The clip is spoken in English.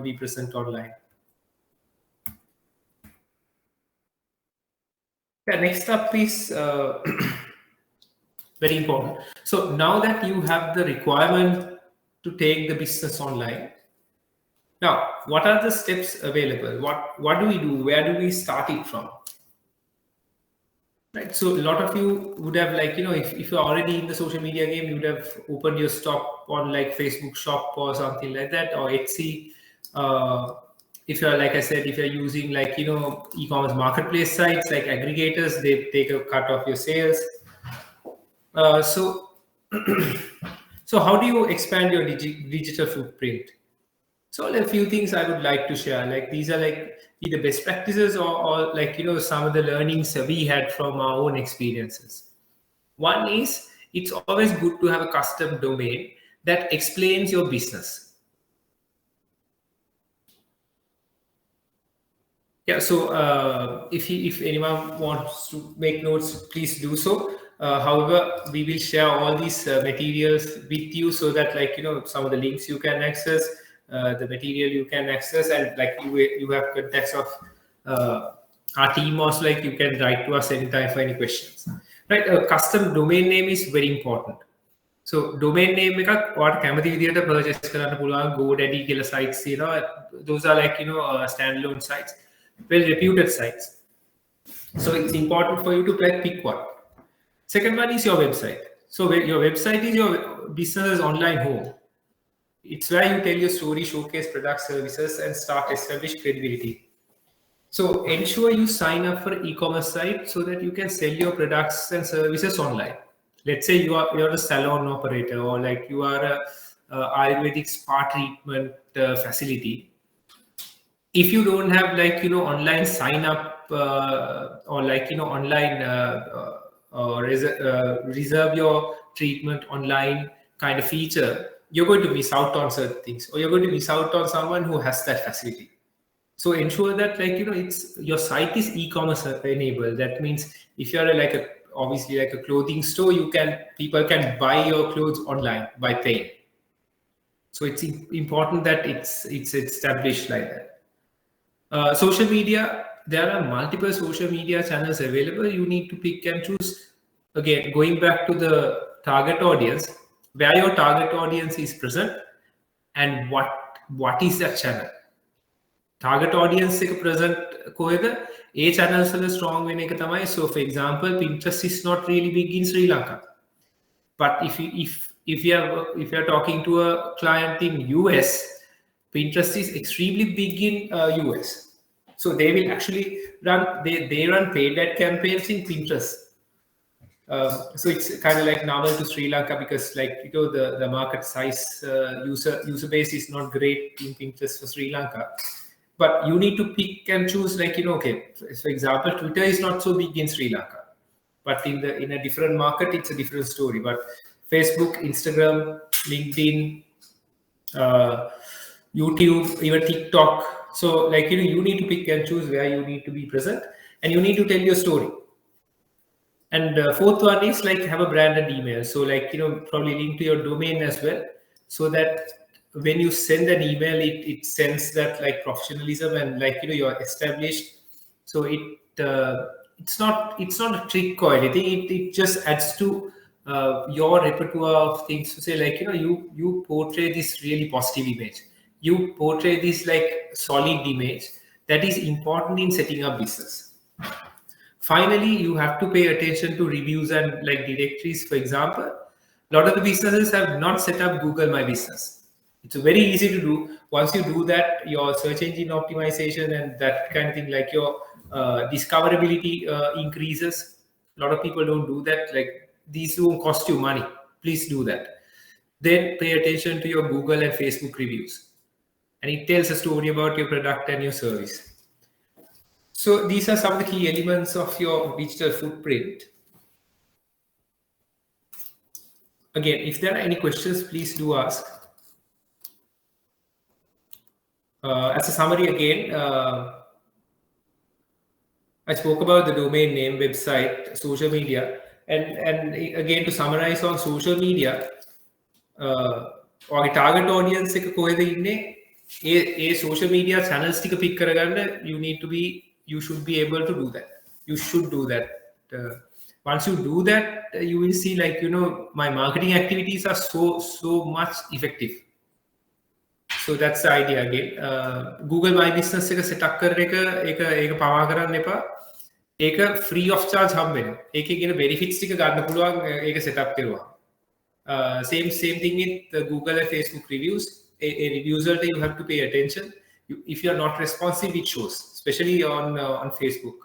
to be present online. Next up is very important. So now that you have the requirement to take the business online, now what are the steps available? What do we do? Where do we start it from? Right. So a lot of you would have if you're already in the social media game, you would have opened your shop on like Facebook Shop or something like that, or Etsy. If you're, like I said, if you're using e-commerce marketplace sites like aggregators, they take a cut of your sales. So how do you expand your digital footprint? So a few things I would like to share. These are either best practices or some of the learnings we had from our own experiences. One is, it's always good to have a custom domain that explains your business. Yeah, so if anyone wants to make notes, please do so. However, we will share all these materials with you so that some of the links you can access, the material you can access, and you have contacts of our team also, you can write to us anytime for any questions. Right, a custom domain name is very important. So domain name එකක් ඔයාට කැමති විදිහට purchase කරන්න පුළුවන්. GoDaddy කියලා sites තියෙනවා. Those are standalone sites, well reputed sites. So it's important for you to pick one. Second one is your website. So your website is your business's online home. It's where you tell your story, showcase product, services, and start establish credibility. So ensure you sign up for e-commerce site so that you can sell your products and services online. Let's say you're a salon operator, or you are a Ayurvedic spa treatment facility. If you don't have online sign up or online reserve your treatment online kind of feature, you're going to miss out on certain things, or you're going to miss out on someone who has that facility. So ensure that it's your site is e-commerce enabled. That means if you're obviously a clothing store, people can buy your clothes online by paying. So it's important that it's established like that. Social media, there are multiple social media channels available. You need to pick and choose. Again, going back to the target audience, where your target audience is present, and what is that channel. Target audience එක present කොහෙද ඒ channels වල strong වෙන එක තමයි. So for example, Pinterest is not really big in Sri Lanka, but if you're talking to a client in US, Pinterest is extremely big in US. So they will actually run paid ad campaigns in Pinterest. So it's kind of novel to Sri Lanka because the market size, user base is not great in Pinterest for Sri Lanka. But you need to pick and choose okay, for example, Twitter is not so big in Sri Lanka, but in a different market, it's a different story. But Facebook, Instagram, LinkedIn, YouTube, even TikTok. So you need to pick and choose where you need to be present, and you need to tell your story. And fourth one is have a branded email. So probably link to your domain as well, so that when you send an email, it sends that professionalism and you're established. So it's not a trick or anything. It just adds to your repertoire of things to say you portray this really positive image. You portray this solid image that is important in setting up business. Finally, you have to pay attention to reviews and directories. For example, a lot of the businesses have not set up Google My Business. It's very easy to do. Once you do that, your search engine optimization and that kind of thing, your discoverability increases. A lot of people don't do that. These won't cost you money. Please do that. Then pay attention to your Google and Facebook reviews. And it tells a story about your product and your service. So these are some of the key elements of your digital footprint. Again, if there are any questions, please do ask. As a summary again, I spoke about the domain name, website, social media, and again to summarize on social media, or target audience එක කොහෙද ඉන්නේ, a social media channels tika pick karaganda, you should be able to do that. You should do that. Once you do that, you will see, like, my marketing activities are so much effective. So that's the idea again. Google My Business එක setup කරන එක පවා කරන්න එපා. ඒක free of charge හම්බ වෙනවා. ඒකේ කියන benefits ටික ගන්න පුළුවන් ඒක setup කරුවා. Same thing with Google and Facebook reviews. A reviewer, you have to pay attention. If you are not responsive, it shows, especially on Facebook.